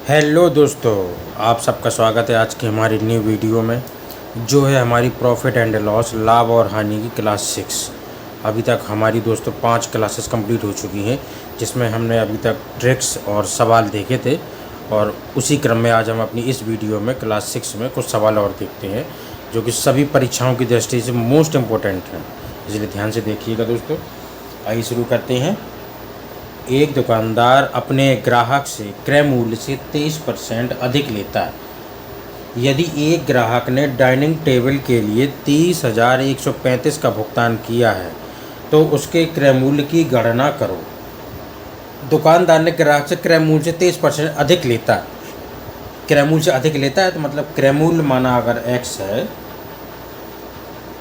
Hello दोस्तों, आप सबका स्वागत है आज की हमारी न्यू वीडियो में, जो है हमारी प्रॉफिट एंड लॉस, लाभ और हानि की क्लास 6। अभी तक हमारी दोस्तों 5 क्लासेस कंप्लीट हो चुकी हैं, जिसमें हमने अभी तक ट्रिक्स और सवाल देखे थे। और उसी क्रम में आज हम अपनी इस वीडियो में क्लास 6 में कुछ सवाल और देखते हैं, जो कि सभी परीक्षाओं की दृष्टि से मोस्ट इम्पोर्टेंट हैं, इसलिए ध्यान से देखिएगा दोस्तों। आइए शुरू करते हैं। एक दुकानदार अपने ग्राहक से क्रय मूल्य से 23% अधिक लेता है। यदि एक ग्राहक ने डाइनिंग टेबल के लिए 30,135 का भुगतान किया है, तो उसके क्रय मूल्य की गणना करो। दुकानदार ने ग्राहक से क्रय मूल्य से 23% अधिक लेता है। क्रय मूल्य से अधिक लेता है तो मतलब क्रय मूल्य माना अगर x है,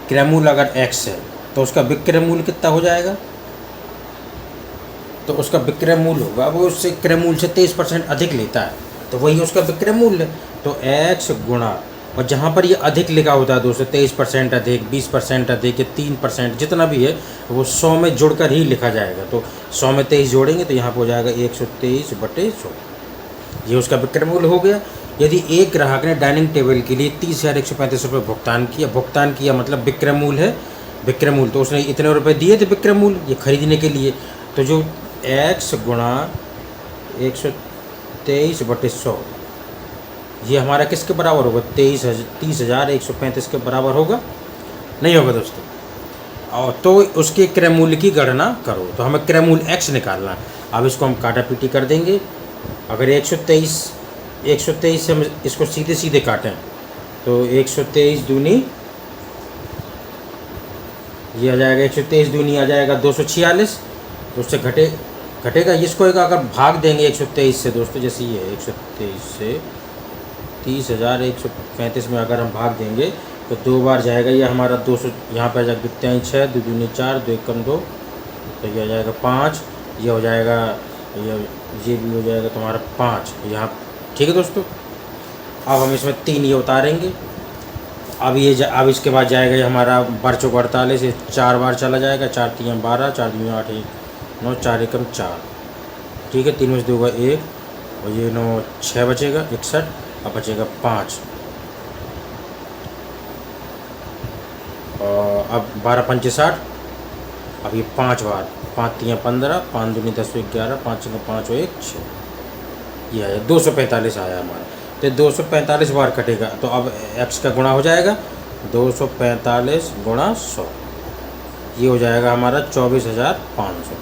क्रय मूल्य अगर x है तो उसका विक्रय मूल्य कितना हो जाएगा? तो उसका विक्रय मूल्य होगा, वो उससे क्रय मूल्य से 23% अधिक लेता है, तो वही उसका विक्रय मूल्य। तो x गुणा, और जहाँ पर ये अधिक लिखा होता है दोस्तों, 23% अधिक, 20% अधिक, 3%, जितना भी है वो 100 में जुड़कर ही लिखा जाएगा। तो 100 में 23 जोड़ेंगे तो यहाँ पर हो जाएगा 123/100, ये उसका विक्रय मूल्य हो गया। यदि एक ग्राहक ने डाइनिंग टेबल के लिए 30,135 रुपये भुगतान किया मतलब विक्रय मूल्य है, विक्रय मूल्य, तो उसने इतने रुपये दिए थे विक्रय मूल्य ये खरीदने के लिए। तो जो x गुणा 123/100 ये हमारा किसके बराबर होगा? 30,135 के बराबर होगा? नहीं होगा दोस्तों। और तो उसके क्रय मूल्य की गणना करो। तो हमें क्रय मूल्य x निकालना है। अब इसको हम काटा पीटी कर देंगे। अगर 123 से हम इसको सीधे सीधे काटें तो 123 दूनी, ये आ जाएगा 123 दूनी आ जाएगा 246, उससे घटेगा। इसको अगर भाग देंगे 123 से दोस्तों, जैसे ये 123 से 30,135 में अगर हम भाग देंगे तो 2 बार जाएगा ये हमारा 200, यहाँ पर आ जाएगा 2 6, 2 दूनी 4, 2 एकम 2, तो ये आ जाएगा 5, ये हो जाएगा, ये भी हो जाएगा तुम्हारा 5 यहाँ। ठीक है दोस्तों, अब हम इसमें 3 ये उतारेंगे। अब इसके बाद जाएगा ये हमारा बढ़ चुका 48, ये 4 बार चला जाएगा, 4 3 12, 4 2 8 9, 4 एकम 4। ठीक है, 3 में से 2 का 1, और ये 9 6 बचेगा 61, अब बचेगा 5। और अब 12 पंचे 60, अब ये 5 बार, 5 3 15, 5 दूनी 10 11, 5 5 1 6, ये आया 245 आया हमारा। तो 245 बार कटेगा, तो अब x का गुणा हो जाएगा 245 गुणा 100, ये हो जाएगा हमारा 24,500।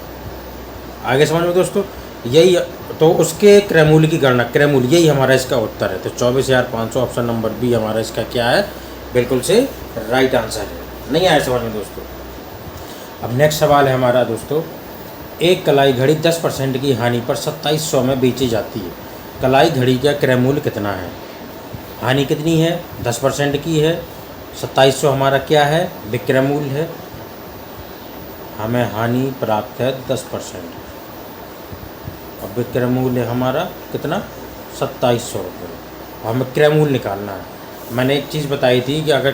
आगे समझ में दोस्तों, यही तो उसके क्रय मूल्य की गणना, क्रय मूल्य, यही हमारा इसका उत्तर है। तो 24,500 ऑप्शन नंबर बी हमारा इसका क्या है? बिल्कुल से राइट आंसर है। नहीं आया समझ में दोस्तों? अब नेक्स्ट सवाल है हमारा दोस्तों, एक कलाई घड़ी 10% की हानि पर 2700 में बेची जाती है। कलाई घड़ी का क्रय मूल्य कितना है? हानि कितनी है? 10% की है। 2700 हमारा क्या है? विक्रय मूल्य है। हमें हानि प्राप्त है 10%, और विक्रय मूल्य हमारा कितना? 2700 रुपये। हमें क्रय मूल्य निकालना है। मैंने एक चीज़ बताई थी कि अगर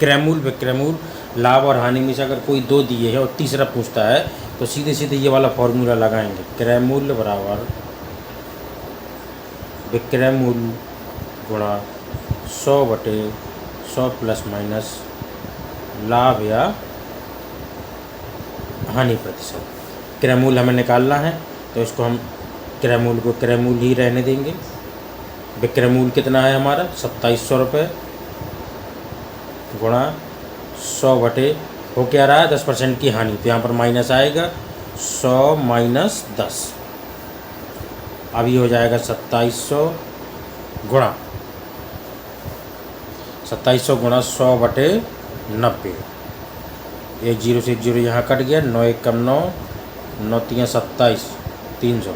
क्रय मूल्य, विक्रय मूल्य, लाभ और हानि में से अगर कोई 2 दिए हैं और तीसरा पूछता है तो सीधे सीधे ये वाला फॉर्मूला लगाएंगे। क्रय मूल्य बराबर विक्रय मूल्य गुणा 100/100 प्लस माइनस लाभ या हानि प्रतिशत। क्रय मूल्य हमें निकालना है, तो इसको हम क्रय मूल्य को क्रय मूल्य ही रहने देंगे। विक्रय मूल्य कितना है हमारा? 2700 रुपये गुणा 100/, हो क्या रहा है? 10% की हानि, तो यहाँ पर माइनस आएगा 100 माइनस 10। अब ये हो जाएगा 2700 गुणा 100/90। एक 0 से 1 0 यहाँ कट गया, 9 एकम 9, 9 3 27, 300।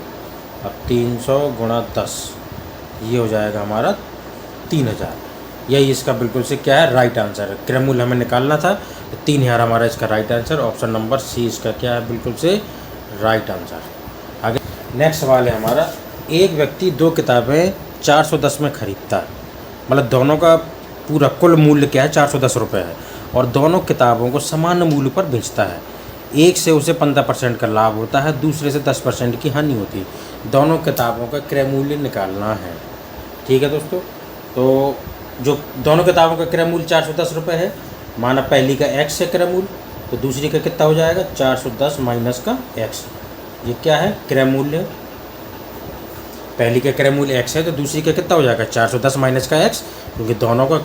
अब 300 गुणा 10, ये हो जाएगा हमारा 3000। यही इसका बिल्कुल से क्या है? राइट आंसर है। क्रय मूल्य हमें निकालना था, तो 3000 हमारा इसका right answer. Option number C इसका क्या है? बिल्कुल से राइट आंसर। आगे नेक्स्ट सवाल है हमारा, एक व्यक्ति 2 किताबें 410 में खरीदता है, मतलब दोनों का पूरा कुल मूल्य क्या है? 410 रुपये है, और दोनों किताबों को समान मूल्य पर बेचता है। एक से उसे 15% का लाभ होता है, दूसरे से 10% की हानि होती है। दोनों किताबों का क्रय मूल्य निकालना है। ठीक है दोस्तों, तो जो दोनों किताबों का क्रय मूल्य 410 रुपये है, माना पहली का x है क्रय मूल्य, तो दूसरी का कितना हो जाएगा 410 माइनस का x। ये क्या है क्रय मूल्य, पहली का क्रय मूल्य x है तो दूसरी का कितना हो जाएगा 410 माइनस का x, क्योंकि दोनों का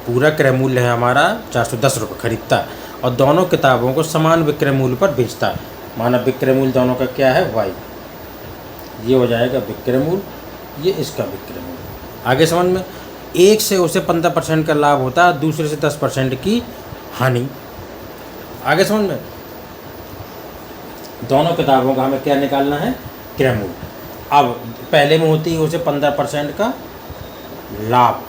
पूरा क्रय मूल्य है हमारा 410 रुपये खरीदता है और दोनों किताबों को समान विक्रय मूल्य पर बेचता है। माना विक्रय मूल्य दोनों का क्या है y, ये हो जाएगा विक्रय मूल्य, ये इसका विक्रय मूल्य। आगे समझ में, एक से उसे 15% का लाभ होता है, दूसरे से 10% की हानि। आगे समझ में, दोनों किताबों का हमें क्या निकालना है क्रय मूल्य। अब पहले में होती है उसे 15% का लाभ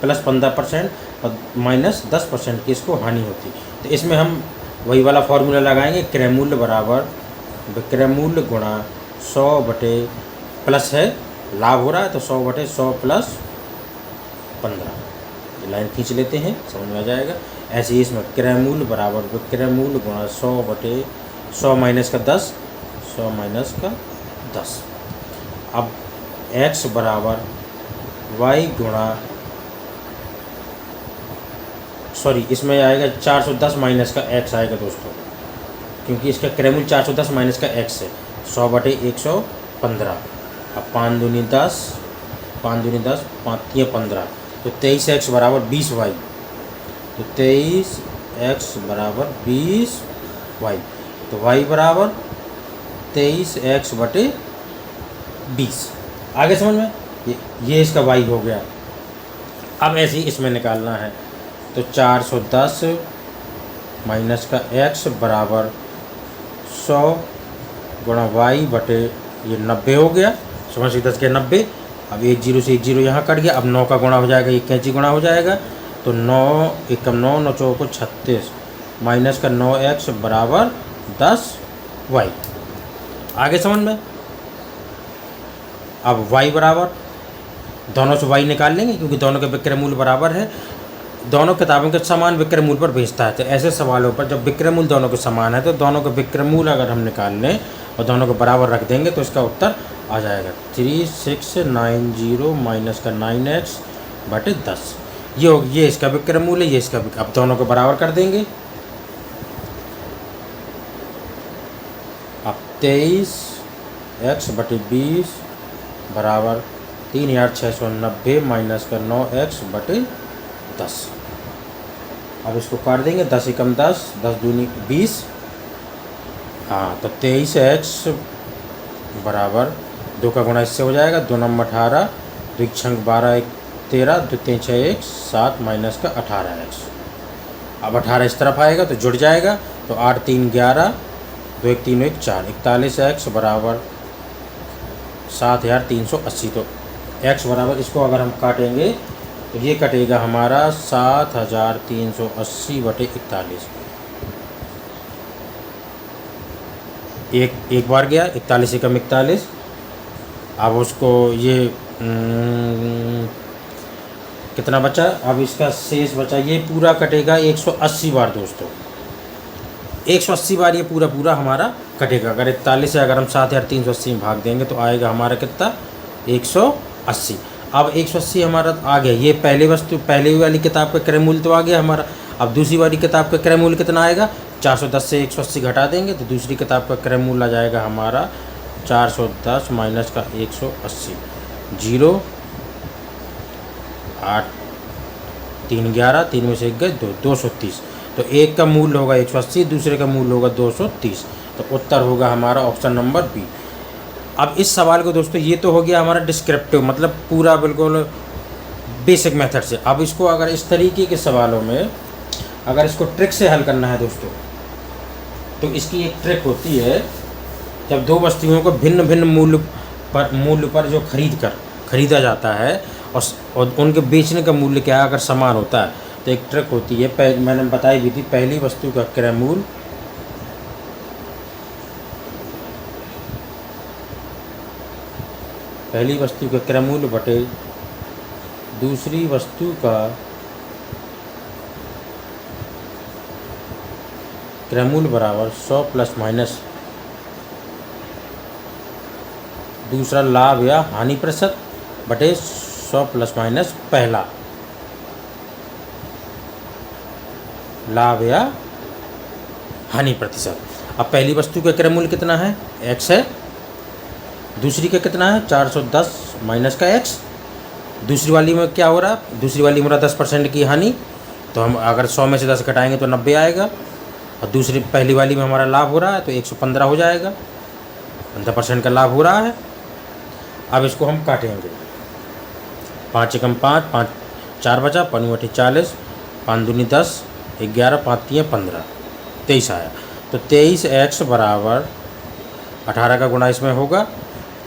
प्लस 15% और माइनस 10% की इसको हानि होती। तो इसमें हम वही वाला फॉर्मूला लगाएंगे, क्रय मूल्य बराबर विक्रय मूल्य गुणा 100 बटे प्लस है लाभ हो रहा है तो 100 बटे 100 प्लस 15। ये लाइन खींच लेते हैं, समझ में आ जाएगा। ऐसे ही इसमें क्रय मूल्य बराबर विक्रय मूल्य गुणा 100 बटे 100 माइनस का 10, 100 माइनस का 10। अब x बराबर y गुणा, सॉरी इसमें आएगा 410 माइनस का x आएगा दोस्तों, क्योंकि इसका क्रय मूल्य 410 माइनस का x है। 100 बटे 115। अब 5 दूनी 10, 5 दूनी 10, 5 3 15, तो 23x बराबर 20y। तो 23x बराबर 20y, तो y बराबर 23x बटे 20। आगे समझ में, ये इसका y हो गया। अब ऐसे ही इसमें निकालना है, तो 410 माइनस का x बराबर 100 गुणा y बटे ये 90 हो गया। 100 से 10 के 90। अब 1 0 से 1 0 यहाँ कट गया। अब 9 का गुणा हो जाएगा, एक कैंची गुणा हो जाएगा, तो 9 एकम 9, 9 चौको 36 माइनस का 9x बराबर 10y। आगे समझ में, अब y बराबर दोनों से y निकाल लेंगे, क्योंकि दोनों का विक्रय मूल्य बराबर है, दोनों किताबों के समान विक्रय मूल्य पर बेचता है। तो ऐसे सवालों पर जब विक्रय मूल्य दोनों के समान है तो दोनों का विक्रय मूल्य अगर हम निकाल लें और दोनों को बराबर रख देंगे तो इसका उत्तर आ जाएगा 3690 माइनस का 9x बटे 10। ये इसका विक्रय मूल्य, ये इसका विक्रय। अब दोनों को बराबर कर देंगे। अब 23x बटे 20 बराबर 3690 माइनस का 9x बटे 10। अब इसको काट देंगे, 10 एकम 10, 10 दूनी 20। हाँ, तो 23x बराबर 2 का गुणा इससे हो जाएगा, 2 नंबर 18, 2 छंग 12, 1 13, 2 3 6 1 7 माइनस का 18x। अब 18 इस तरफ आएगा तो जुड़ जाएगा, तो 8 3 11, 2 1 3 1 4, 41x बराबर 7380। तो x बराबर, इसको अगर हम काटेंगे तो ये कटेगा हमारा 7380 बटे 41। एक बार गया, 41 एकम 41। अब उसको ये कितना बचा, अब इसका शेष बचा, ये पूरा कटेगा 180 बार दोस्तों। 180 बार ये पूरा हमारा कटेगा। अगर 41 से अगर हम 7380 में भाग देंगे तो आएगा हमारा कितना 180। अब 180 हमारा आ गया। ये पहले वाली किताब का क्रय मूल्य तो आ गया हमारा। अब दूसरी वाली किताब का क्रय मूल्य कितना आएगा, 410 से 180 घटा देंगे तो दूसरी किताब का क्रय मूल्य आ जाएगा हमारा 410 माइनस का 180। 0 8 3 11, 3 में से 1 गए 2, 230। तो एक का मूल्य होगा 180, दूसरे का मूल्य होगा 230। तो उत्तर होगा हमारा ऑप्शन नंबर बी। अब इस सवाल को दोस्तों, ये तो हो गया हमारा डिस्क्रिप्टिव, मतलब पूरा बिल्कुल बेसिक मेथड से। अब इसको अगर इस तरीके के सवालों में अगर इसको ट्रिक से हल करना है दोस्तों, तो इसकी एक ट्रिक होती है, जब दो वस्तुओं को भिन्न भिन्न मूल्य पर जो खरीदा जाता है और उनके बेचने का मूल्य क्या है अगर समान होता है, तो एक ट्रिक होती है, मैंने बताई भी थी, पहली वस्तु का क्रय मूल्य बटे दूसरी वस्तु का क्रय मूल्य बराबर 100 प्लस माइनस दूसरा लाभ या हानि प्रतिशत बटे 100 प्लस माइनस पहला लाभ या हानि प्रतिशत। अब पहली वस्तु का क्रय मूल्य कितना है, x है। दूसरी का कितना है, 410 माइनस का x। दूसरी वाली में क्या हो रहा है, दूसरी वाली में हो रहा 10% की हानि, तो हम अगर 100 में से 10 घटाएंगे तो 90 आएगा। और दूसरी पहली वाली में हमारा लाभ हो रहा है तो 115 हो जाएगा, 15% का लाभ हो रहा है। अब इसको हम काटेंगे, 5 एकम 5, 5 4 बचा, 5 8 40, 5 दूनी 10, 11, 5 3 15, 23 आया। तो 23x बराबर 18 का गुणा इसमें होगा,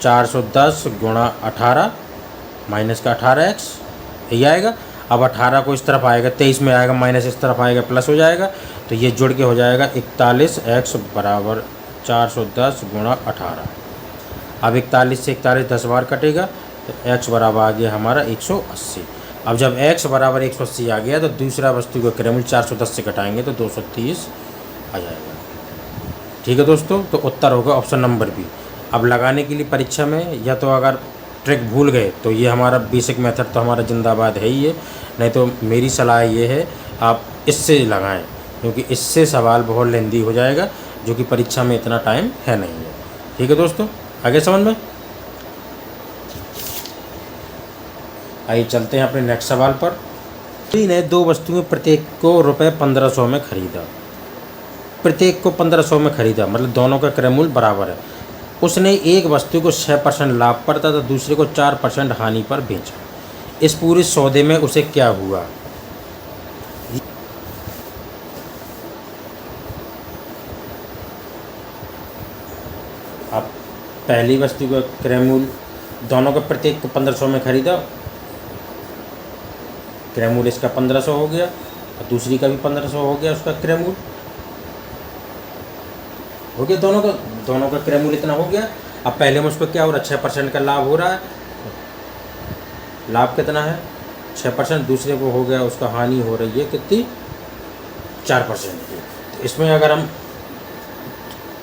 410 गुणा 18 माइनस का 18x यही आएगा। अब 18 को इस तरफ आएगा, 23 में आएगा, माइनस इस तरफ आएगा, प्लस हो जाएगा, तो ये जुड़ के हो जाएगा 41x बराबर 410 गुणा 18। अब 41 से 41 10 बार कटेगा, तो x बराबर आ गया हमारा 180। अब जब x बराबर 180 आ गया तो दूसरा वस्तु का क्रय मूल्य 410 से घटाएंगे तो 230 आ जाएगा। ठीक है दोस्तों, तो उत्तर होगा ऑप्शन नंबर बी। अब लगाने के लिए परीक्षा में या तो अगर ट्रिक भूल गए तो ये हमारा बेसिक मेथड तो हमारा जिंदाबाद है ही है, नहीं तो मेरी सलाह ये है आप इससे लगाएं, क्योंकि इससे सवाल बहुत लेंदी हो जाएगा, जो कि परीक्षा में इतना टाइम है नहीं है। ठीक है दोस्तों, आगे समझ में। आइए चलते हैं अपने नेक्स्ट सवाल पर। ने दो वस्तुएं प्रत्येक को रुपये 1500 में खरीदा, प्रत्येक को 1500 में खरीदा, मतलब दोनों का क्रय मूल्य बराबर है। उसने एक वस्तु को 6% लाभ पर तथा दूसरे को 4% हानि पर बेचा। इस पूरे सौदे में उसे क्या हुआ। अब पहली वस्तु का क्रय मूल्य, दोनों का प्रत्येक को 1500 में खरीदा, क्रय मूल्य इसका 1500 हो गया और दूसरी का भी 1500 हो गया, उसका क्रय मूल्य हो गया, दोनों का क्रय मूल्य इतना हो गया। अब पहले में उसको क्या हो रहा है, 6% का लाभ हो रहा है, लाभ कितना है 6%, दूसरे को हो गया उसका हानि हो रही है कितनी 4% की। तो इसमें अगर हम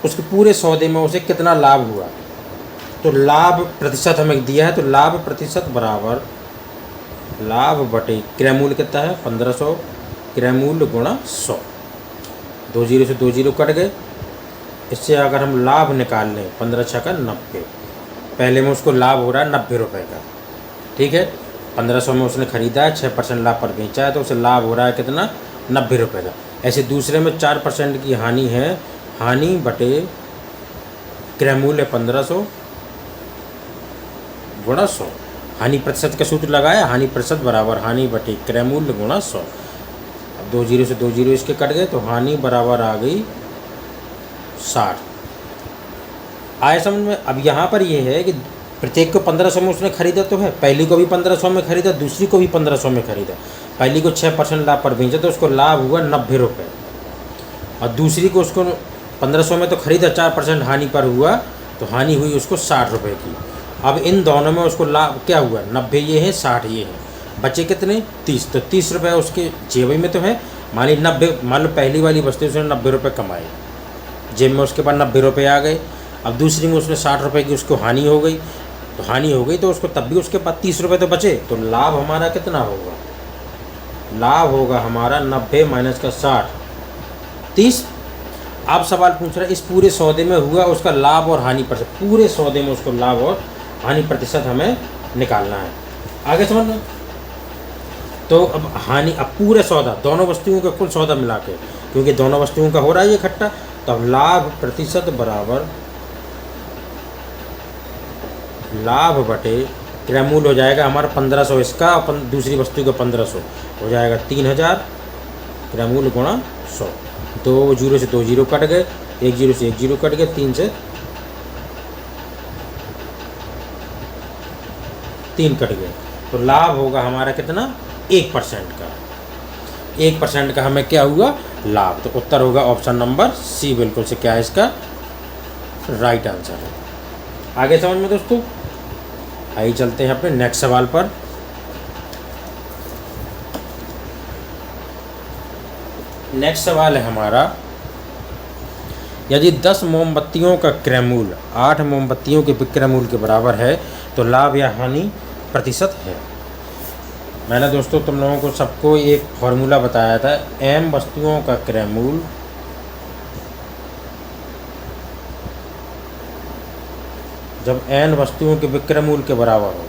उसके पूरे सौदे में उसे कितना लाभ हुआ, तो लाभ प्रतिशत हमें दिया है, तो लाभ प्रतिशत बराबर लाभ बटे क्रय मूल्य कितना है 1500, क्रय मूल्य गुणा 100, 2 जीरो से 2 जीरो कट गए। इससे अगर हम लाभ निकाल लें 15 6 का 90, पहले में उसको लाभ हो रहा है 90 रुपये का, ठीक है, 1500 में उसने खरीदा है, 6% लाभ पर बेचा है, तो उसे लाभ हो रहा है कितना 90 रुपये का। ऐसे दूसरे में 4% की हानि है, हानि बटे क्रय मूल्य 1500 गुणा 100, हानि प्रतिशत का सूत्र लगाया, हानि प्रतिशत बराबर हानि बटे क्रय मूल्य गुणा 100। अब 2 जीरो से 2 जीरो इसके कट गए, तो हानि बराबर आ गई 60। आए समझ में। अब यहाँ पर ये है कि प्रत्येक को 1500 में उसने खरीदा तो है, पहली को भी 1500 में खरीदा, दूसरी को भी 1500 में खरीदा। पहली को 6% लाभ पर बेचा तो उसको लाभ हुआ 90 रुपये, और दूसरी को उसको 1500 में तो खरीदा, 4% हानि पर हुआ, तो हानि हुई उसको 60 रुपये की। अब इन दोनों में उसको लाभ क्या हुआ, 90 ये है 60 ये है, बचे कितने 30, तो 30 रुपये उसके जेब में तो है। मान ली 90, मान लो पहली वाली वस्तु उसने 90 रुपये कमाए, जेब में उसके पास 90 रुपये आ गए। अब दूसरी में उसने 60 रुपये की उसको हानि हो गई, तो हानि हो गई तो उसको तब भी उसके पास 30 रुपये तो बचे, तो लाभ हमारा कितना होगा, लाभ होगा हमारा 90 माइनस का 60 30। अब सवाल पूछ रहा है इस पूरे सौदे में हुआ उसका लाभ और हानि प्रतिशत, पूरे सौदे में उसको लाभ और हानि प्रतिशत हमें निकालना है। आगे समझ लो। तो अब हानि, अब पूरे सौदा दोनों वस्तुओं का कुल सौदा मिला के, क्योंकि दोनों वस्तुओं का हो रहा है ये इकट्ठा, तो अब लाभ प्रतिशत बराबर लाभ बटे क्रय मूल्य हो जाएगा हमारा 1500 इसका, दूसरी वस्तु का 1500 हो जाएगा 3000, क्रय मूल्य गुणा 100। 2 जीरो से 2 जीरो कट गए, 1 जीरो से 1 जीरो कट गए, 3 से 3 कट गए, तो लाभ होगा हमारा कितना 1% का, 1% का हमें क्या हुआ लाभ। तो उत्तर होगा ऑप्शन नंबर सी, बिल्कुल से क्या है इसका राइट आंसर है। आगे समझ में दोस्तों। आइए चलते हैं अपने नेक्स्ट सवाल पर। नेक्स्ट सवाल है हमारा यदि 10 मोमबत्तियों का क्रय मूल्य 8 मोमबत्तियों के विक्रय मूल्य के बराबर है तो लाभ या हानि प्रतिशत है। मैंने दोस्तों तुम लोगों को सबको एक फॉर्मूला बताया था, m वस्तुओं का क्रय मूल्य जब n वस्तुओं के विक्रय मूल्य के बराबर हो,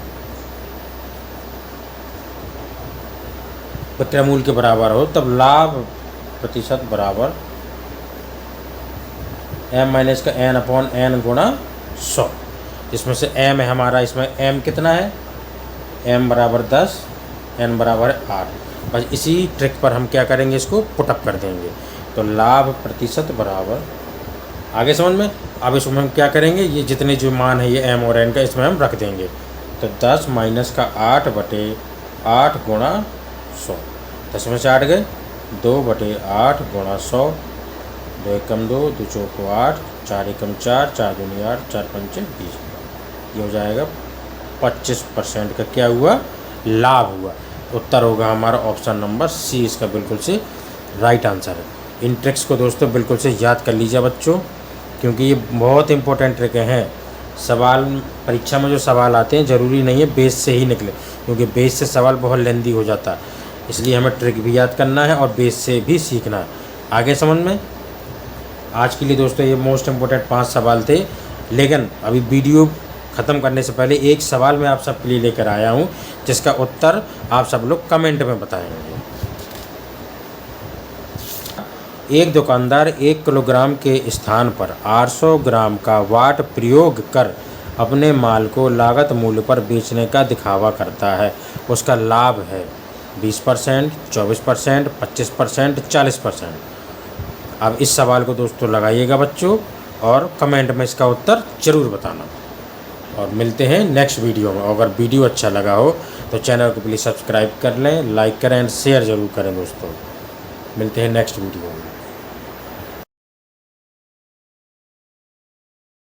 विक्रय मूल्य के बराबर हो, तब लाभ प्रतिशत बराबर m माइनस का n अपॉन n गुणा 100। इसमें से m है हमारा, इसमें m कितना है, m बराबर 10, n बराबर 8। बस इसी ट्रिक पर हम क्या करेंगे, इसको पुटअप कर देंगे। तो लाभ प्रतिशत बराबर, आगे समझ में। अब इसमें हम क्या करेंगे, ये जितने जो मान है ये m और n का, इसमें हम रख देंगे। तो 10 माइनस का 8 बटे 8 गुणा 100, 10 में से 8 गए, 2 बटे 8 गुणा 100, 2 एकम 2, 2 चौको 8, 4 एकम 4, 4 दूनी 8, 4 पंचे 20। ये हो जाएगा 25% का क्या हुआ, लाभ हुआ। उत्तर होगा हमारा ऑप्शन नंबर सी, इसका बिल्कुल से राइट आंसर है। इन ट्रिक्स को दोस्तों बिल्कुल से याद कर लीजिए बच्चों, क्योंकि ये बहुत इंपॉर्टेंट ट्रिक हैं। सवाल परीक्षा में जो सवाल आते हैं ज़रूरी नहीं है बेस से ही निकले, क्योंकि बेस से सवाल बहुत लेंदी हो जाता है। इसलिए हमें ट्रिक भी याद करना है और बेस से भी सीखना है। आगे समझ में। आज के लिए दोस्तों ये मोस्ट इम्पोर्टेंट 5 सवाल थे, लेकिन अभी वीडियो ख़त्म करने से पहले एक सवाल मैं आप सबके लिए लेकर आया हूँ, जिसका उत्तर आप सब लोग कमेंट में बताएंगे। एक दुकानदार 1 किलोग्राम के स्थान पर 800 ग्राम का वाट प्रयोग कर अपने माल को लागत मूल्य पर बेचने का दिखावा करता है। उसका लाभ है 20%, 24%, 25%, 40%। अब इस सवाल को दोस्तों लगाइएगा बच्चों, और कमेंट में इसका उत्तर ज़रूर बताना। और मिलते हैं नेक्स्ट वीडियो में। अगर वीडियो अच्छा लगा हो तो चैनल को प्लीज़ सब्सक्राइब कर लें, लाइक करें एंड शेयर ज़रूर करें दोस्तों। मिलते हैं नेक्स्ट वीडियो में।